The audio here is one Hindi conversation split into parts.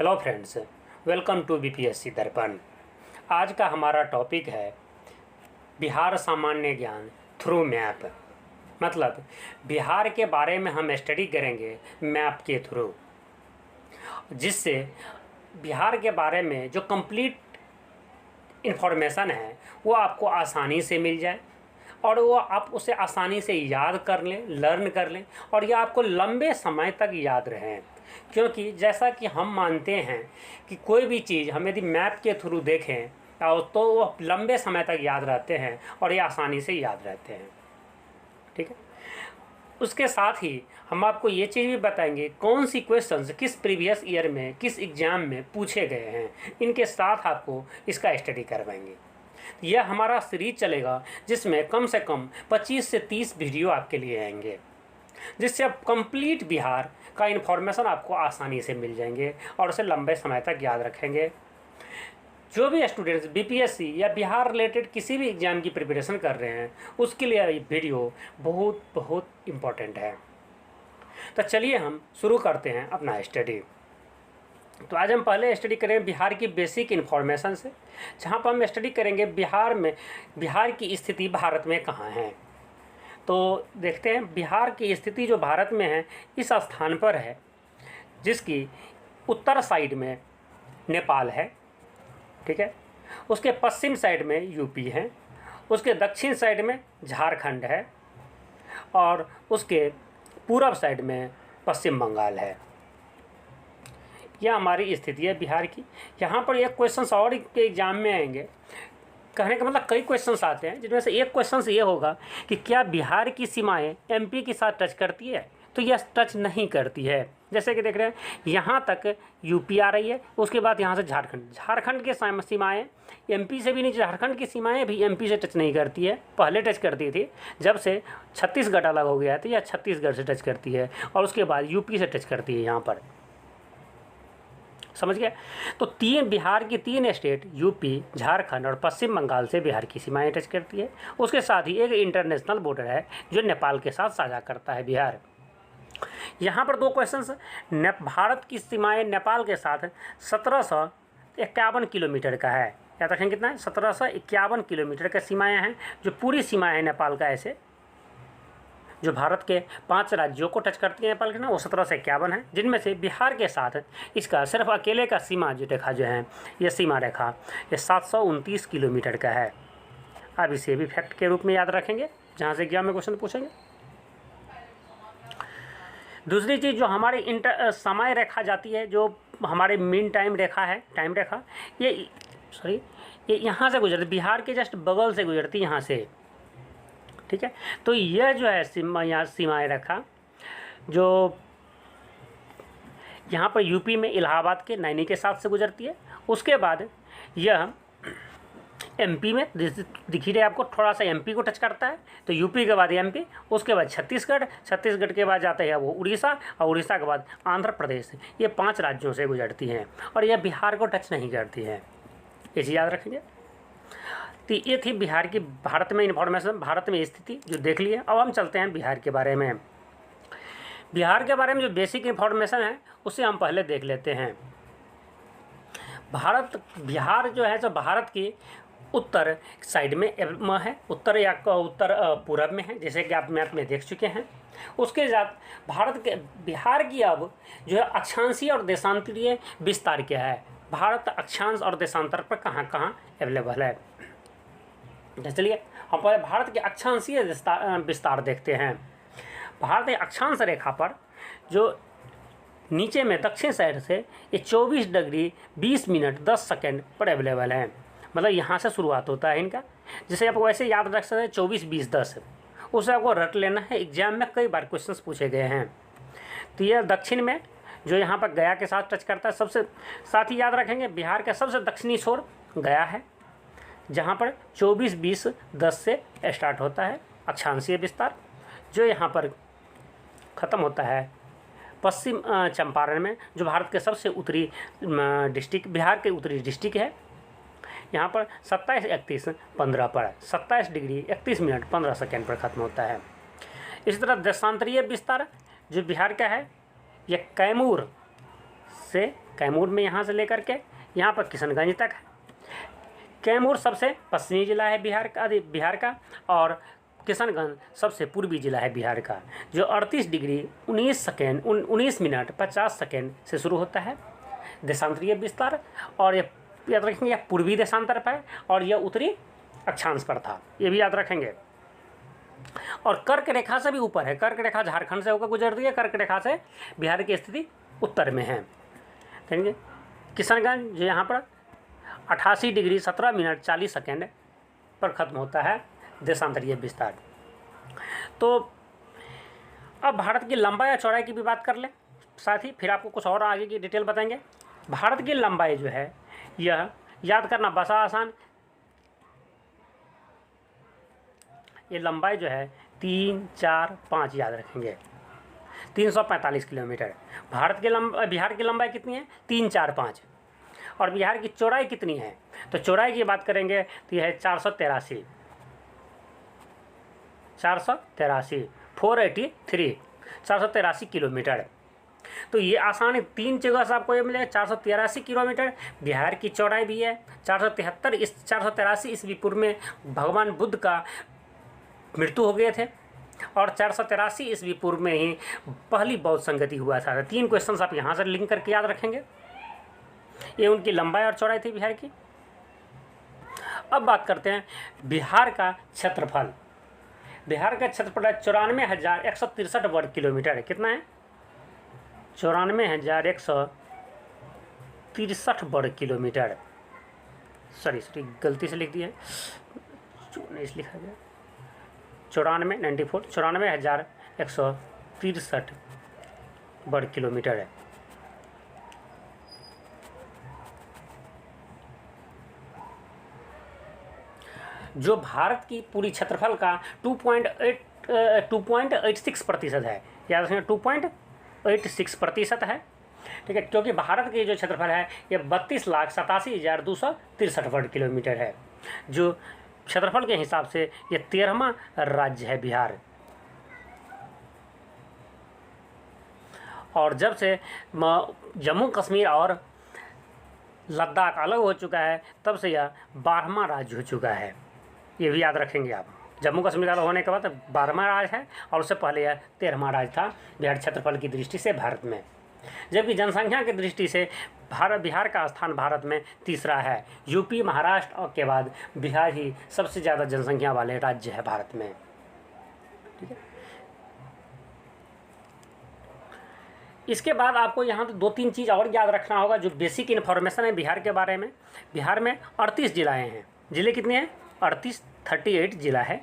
Hello friends, welcome to BPSC Darpan. आज का हमारा टॉपिक है बिहार सामान्य ज्ञान थ्रू मैप। मतलब बिहार के बारे में हम स्टडी करेंगे मैप के थ्रू, जिससे बिहार के बारे में जो कंप्लीट इन्फॉर्मेशन है वो आपको आसानी से मिल जाए और वो आप उसे आसानी से याद कर लें, लर्न कर लें और यह आपको लंबे समय तक याद रहें। क्योंकि जैसा कि हम मानते हैं कि कोई भी चीज़ हम यदि मैप के थ्रू देखें तो वो लंबे समय तक याद रहते हैं और ये आसानी से याद रहते हैं। ठीक है, उसके साथ ही हम आपको ये चीज़ भी बताएंगे कौन सी क्वेश्चंस किस प्रीवियस ईयर में किस एग्ज़ाम में पूछे गए हैं, इनके साथ आपको इसका स्टडी करवाएंगे। यह हमारा सीरीज चलेगा जिसमें कम से कम 25 से 30 वीडियो आपके लिए आएंगे, जिससे आप कंप्लीट बिहार का इन्फॉर्मेशन आपको आसानी से मिल जाएंगे और उसे लंबे समय तक याद रखेंगे। जो भी स्टूडेंट्स बीपीएससी या बिहार रिलेटेड किसी भी एग्ज़ाम की प्रिपरेशन कर रहे हैं उसके लिए ये वीडियो बहुत बहुत इम्पोर्टेंट है। तो चलिए हम शुरू करते हैं अपना स्टडी। तो आज हम पहले स्टडी करेंगे बिहार की बेसिक इन्फॉर्मेशन से, जहाँ पर हम स्टडी करेंगे बिहार की स्थिति भारत में कहाँ है। तो देखते हैं बिहार की स्थिति जो भारत में है इस स्थान पर है जिसकी उत्तर साइड में नेपाल है। ठीक है, उसके पश्चिम साइड में यूपी है, उसके दक्षिण साइड में झारखंड है और उसके पूर्व साइड में पश्चिम बंगाल है। यह हमारी स्थिति है बिहार की। यहाँ पर एक क्वेश्चन और के एग्जाम में आएंगे। कहने का मतलब कई क्वेश्चंस आते हैं जिनमें से एक क्वेश्चन ये होगा कि क्या बिहार की सीमाएं एमपी के साथ टच करती है, तो यह टच नहीं करती है। जैसे कि देख रहे हैं यहाँ तक यूपी आ रही है, उसके बाद यहाँ से झारखंड के सीमाएं एमपी से भी नहीं, झारखंड की सीमाएं भी एमपी से टच नहीं करती है। पहले टच करती थी, जब से छत्तीसगढ़ अलग हो गया है तो यह छत्तीसगढ़ से टच करती है और उसके बाद यूपी से टच करती है। यहाँ पर समझ गया। तो बिहार की 3 स्टेट यूपी, झारखंड और पश्चिम बंगाल से बिहार की सीमाएं टच करती है। उसके साथ ही एक इंटरनेशनल बॉर्डर है जो नेपाल के साथ साझा करता है बिहार। यहाँ पर 2 क्वेश्चंस। भारत की सीमाएं नेपाल के साथ 1751 किलोमीटर का है। याद रखें कितना है, 1751 किलोमीटर का सीमाएँ हैं। जो पूरी सीमाएँ हैं नेपाल का, ऐसे जो भारत के 5 राज्यों को टच करती है नेपाल के ना, वो 1751 है, जिनमें से बिहार के साथ इसका सिर्फ अकेले का सीमा जो रेखा जो है, ये सीमा रेखा ये 729 किलोमीटर का है। अब इसे भी फैक्ट के रूप में याद रखेंगे जहाँ से एग्जाम में क्वेश्चन पूछेंगे। दूसरी चीज़ जो हमारी समय रेखा जाती है, जो हमारे मीन टाइम रेखा है, टाइम रेखा, ये यहाँ से गुजरती, बिहार के जस्ट बगल से गुजरती यहाँ से। ठीक है, तो यह जो है सीमाएँ रेखा जो यहाँ पर यूपी में इलाहाबाद के नैनी के साथ से गुजरती है। उसके बाद यह एमपी में दिख ही रहे आपको, थोड़ा सा एमपी को टच करता है। तो यूपी के बाद एमपी, उसके बाद छत्तीसगढ़ के बाद जाता है वो उड़ीसा और उड़ीसा के बाद आंध्र प्रदेश। ये 5 राज्यों से गुजरती हैं और यह बिहार को टच नहीं करती है। ये चीज़ याद रखेंगे। तो ये थी बिहार की भारत में इन्फॉर्मेशन, भारत में स्थिति जो देख लिए। अब हम चलते हैं बिहार के बारे में। बिहार के बारे में जो बेसिक इन्फॉर्मेशन है उसे हम पहले देख लेते हैं। बिहार जो है जो भारत की उत्तर साइड में है, उत्तर पूरब में है, जैसे कि आप मैप में देख चुके हैं। उसके साथ बिहार की अब जो है अक्षांशीय और देशांतरीय विस्तार क्या है, भारत अक्षांश और देशांतर पर कहाँ कहाँ अवेलेबल है। चलिए हम पहले भारत के अक्षांशीय विस्तार देखते हैं। भारत के अक्षांश रेखा पर जो नीचे में दक्षिण साइड से ये 24 डिग्री 20 मिनट 10 सेकेंड पर अवेलेबल है। मतलब यहाँ से शुरुआत होता है इनका। जैसे आपको वैसे याद रख सकते हैं 24 20 10, उसे आपको रट लेना है। एग्जाम में कई बार क्वेश्चंस पूछे गए हैं। तो यह दक्षिण में जो यहाँ पर गया के साथ टच करता है, सबसे साथ ही याद रखेंगे बिहार का सबसे दक्षिणी छोर गया है, जहाँ पर 24 20 10 से स्टार्ट होता है अक्षांशीय विस्तार, जो यहाँ पर ख़त्म होता है पश्चिम चंपारण में, जो भारत के सबसे उत्तरी डिस्ट्रिक्ट, बिहार के उत्तरी डिस्ट्रिक्ट है। यहाँ पर 27 31 15 पर 27 डिग्री 31 मिनट 15 सेकेंड पर ख़त्म होता है। इसी तरह देशांतरीय विस्तार जो बिहार का है, यह कैमूर से कैमूर में यहाँ से लेकर के यहाँ पर किशनगंज तक है। कैमूर सबसे पश्चिमी जिला है बिहार का और किशनगंज सबसे पूर्वी जिला है बिहार का, जो 38 डिग्री 19 मिनट 50 सेकेंड से शुरू होता है देशांतरीय विस्तार। और ये याद रखेंगे, यह पूर्वी देशांतर पर है और यह उत्तरी अक्षांश पर था, ये भी याद रखेंगे। और कर्क रेखा से भी ऊपर है, कर्क रेखा झारखंड से होकर गुजरती है, कर्क रेखा से बिहार की स्थिति उत्तर में है। देखेंगे किशनगंज जो यहाँ पर 88 डिग्री 17 मिनट 40 सेकेंड पर ख़त्म होता है देशांतरीय विस्तार। तो अब भारत की लंबाई या चौड़ाई की भी बात कर लें साथ ही, फिर आपको कुछ और आगे की डिटेल बताएंगे। भारत की लंबाई जो है यह याद करना बड़ा आसान, ये लंबाई जो है 3, 4, 5 याद रखेंगे, 345 किलोमीटर। बिहार की लंबाई कितनी है? 3, 4, 5। और बिहार की चौड़ाई कितनी है? तो चौड़ाई की बात करेंगे तो यह है 483 483 किलोमीटर। तो ये आसान 3 जगह से आपको ये मिलेगा 483 किलोमीटर। बिहार की चौड़ाई भी है 473। इस 483 ईस्वी पूर्व में भगवान बुद्ध का मृत्यु हो गए थे और 483 ईस्वी पूर्व में ही पहली बौद्ध संगति हुआ था। 3 क्वेश्चन आप यहाँ से लिंक करके याद रखेंगे। ये उनकी लंबाई और चौड़ाई थी बिहार की। अब बात करते हैं बिहार का क्षेत्रफल। बिहार का क्षेत्रफल 94,163 वर्ग किलोमीटर है। कितना है? 94,163 वर्ग किलोमीटर। सॉरी गलती से लिख दिया है, नहीं लिखा गया 94,163 वर्ग किलोमीटर है। जो भारत की पूरी क्षेत्रफल का 2.86% है। याद रखना 2.86% है, ठीक है, क्योंकि भारत की जो क्षेत्रफल है ये 32,87,263 वर्ग किलोमीटर है। जो क्षेत्रफल के हिसाब से ये 13वां राज्य है बिहार। और जब से जम्मू कश्मीर और लद्दाख अलग हो चुका है तब से यह 12वां राज्य हो चुका है। ये भी याद रखेंगे आप। जम्मू कश्मीर अलग होने के बाद 12वां राज्य है और उससे पहले यह 13वां राज्य था बिहार क्षेत्रफल की दृष्टि से भारत में। जबकि जनसंख्या की दृष्टि से बिहार का स्थान भारत में तीसरा है। यूपी महाराष्ट्र और के बाद बिहार ही सबसे ज़्यादा जनसंख्या वाले राज्य है भारत में, ठीक है। इसके बाद आपको यहाँ तो 2-3 चीज़ और याद रखना होगा जो बेसिक इन्फॉर्मेशन है बिहार के बारे में। बिहार में 38 जिलाएँ हैं। जिले कितने हैं? 38 जिला है,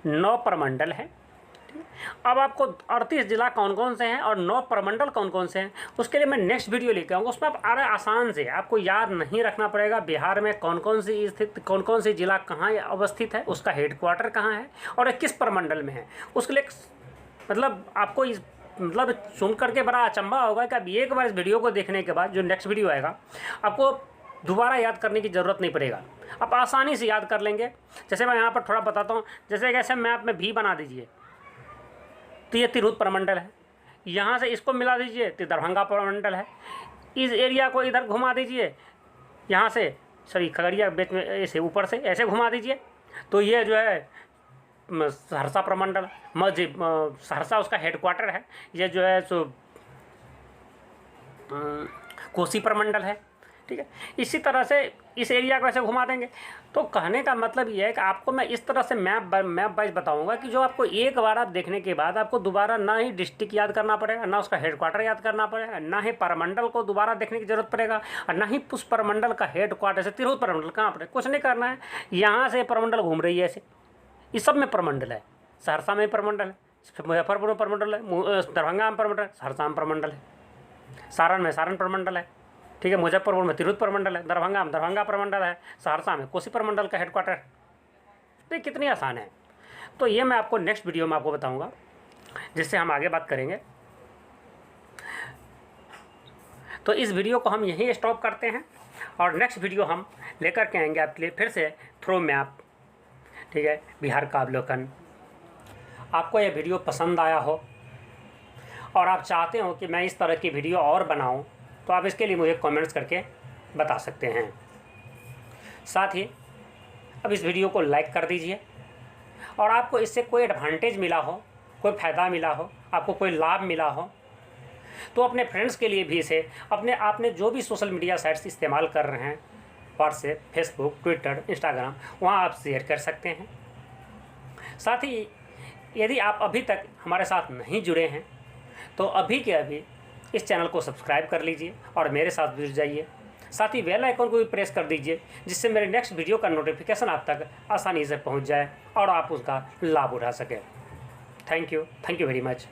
9 प्रमंडल है। अब आपको 38 जिला कौन कौन से हैं और 9 प्रमंडल कौन कौन से हैं उसके लिए मैं नेक्स्ट वीडियो लेकर आऊँगा। उसमें आप आसान से आपको याद नहीं रखना पड़ेगा बिहार में कौन कौन सी जिला कहाँ अवस्थित है, उसका हेडक्वार्टर कहाँ है और किस प्रमंडल में है। उसके लिए मतलब आपको सुन करके बड़ा अचंभा होगा कि अब एक बार इस वीडियो को देखने के बाद जो नेक्स्ट वीडियो आएगा आपको दोबारा याद करने की ज़रूरत नहीं पड़ेगा, आप आसानी से याद कर लेंगे। जैसे मैं यहाँ पर थोड़ा बताता हूँ, जैसे कैसे मैप में भी बना दीजिए तो ये तिरहुत प्रमंडल है, यहाँ से इसको मिला दीजिए तो दरभंगा प्रमंडल है। इस एरिया को इधर घुमा दीजिए, यहाँ से खगड़िया बीच में ऐसे ऊपर से ऐसे घुमा दीजिए तो ये जो है सहरसा प्रमंडल। सहरसा उसका हेडक्वार्टर है। ये जो है सो कोसी प्रमंडल है, ठीक है। इसी तरह से इस एरिया को ऐसे घुमा देंगे। तो कहने का मतलब ये है कि आपको मैं इस तरह से मैप वाइज बताऊंगा कि जो आपको एक बार आप देखने के बाद आपको दोबारा ना ही डिस्ट्रिक्ट याद करना पड़ेगा, ना उसका हेडक्वार्टर याद करना पड़ेगा, ना ही प्रमंडल को दोबारा देखने की जरूरत पड़ेगा और ना ही उस प्रमंडल का हेडक्वार्टर से तिरहुत प्रमंडल कहाँ पर है, कुछ नहीं करना है। यहाँ से प्रमंडल घूम रही है ऐसे, इस सब में प्रमंडल है। सहरसा में प्रमंडल है, मुजफ्फरपुर में प्रमंडल है, दरभंगा में प्रमंडल है, सहरसा में प्रमंडल है, सारण में सारण प्रमंडल है, ठीक है, मुजफ्फरपुर में तिरहुत प्रमंडल है, दरभंगा में दरभंगा प्रमंडल है, सहरसा में कोसी प्रमंडल का हेडक्वार्टर। तो ये कितनी आसान है। तो ये मैं आपको नेक्स्ट वीडियो में आपको बताऊंगा जिससे हम आगे बात करेंगे। तो इस वीडियो को हम यहीं स्टॉप करते हैं और नेक्स्ट वीडियो हम लेकर के आएंगे आपके लिए फिर से थ्रू मैप, ठीक है, बिहार का अवलोकन। आपको यह वीडियो पसंद आया हो और आप चाहते हो कि मैं इस तरह की वीडियो और बनाऊं तो आप इसके लिए मुझे कमेंट्स करके बता सकते हैं। साथ ही अब इस वीडियो को लाइक कर दीजिए, और आपको इससे कोई एडवांटेज मिला हो, कोई फ़ायदा मिला हो, आपको कोई लाभ मिला हो, तो अपने फ्रेंड्स के लिए भी इसे आपने जो भी सोशल मीडिया साइट्स इस्तेमाल कर रहे हैं, व्हाट्सएप, फेसबुक, ट्विटर, इंस्टाग्राम, वहाँ आप शेयर कर सकते हैं। साथ ही यदि आप अभी तक हमारे साथ नहीं जुड़े हैं तो अभी के अभी इस चैनल को सब्सक्राइब कर लीजिए और मेरे साथ जुड़ जाइए। साथ ही बेल आइकन को भी प्रेस कर दीजिए, जिससे मेरे नेक्स्ट वीडियो का नोटिफिकेशन आप तक आसानी से पहुंच जाए और आप उसका लाभ उठा सकें। Thank you very much.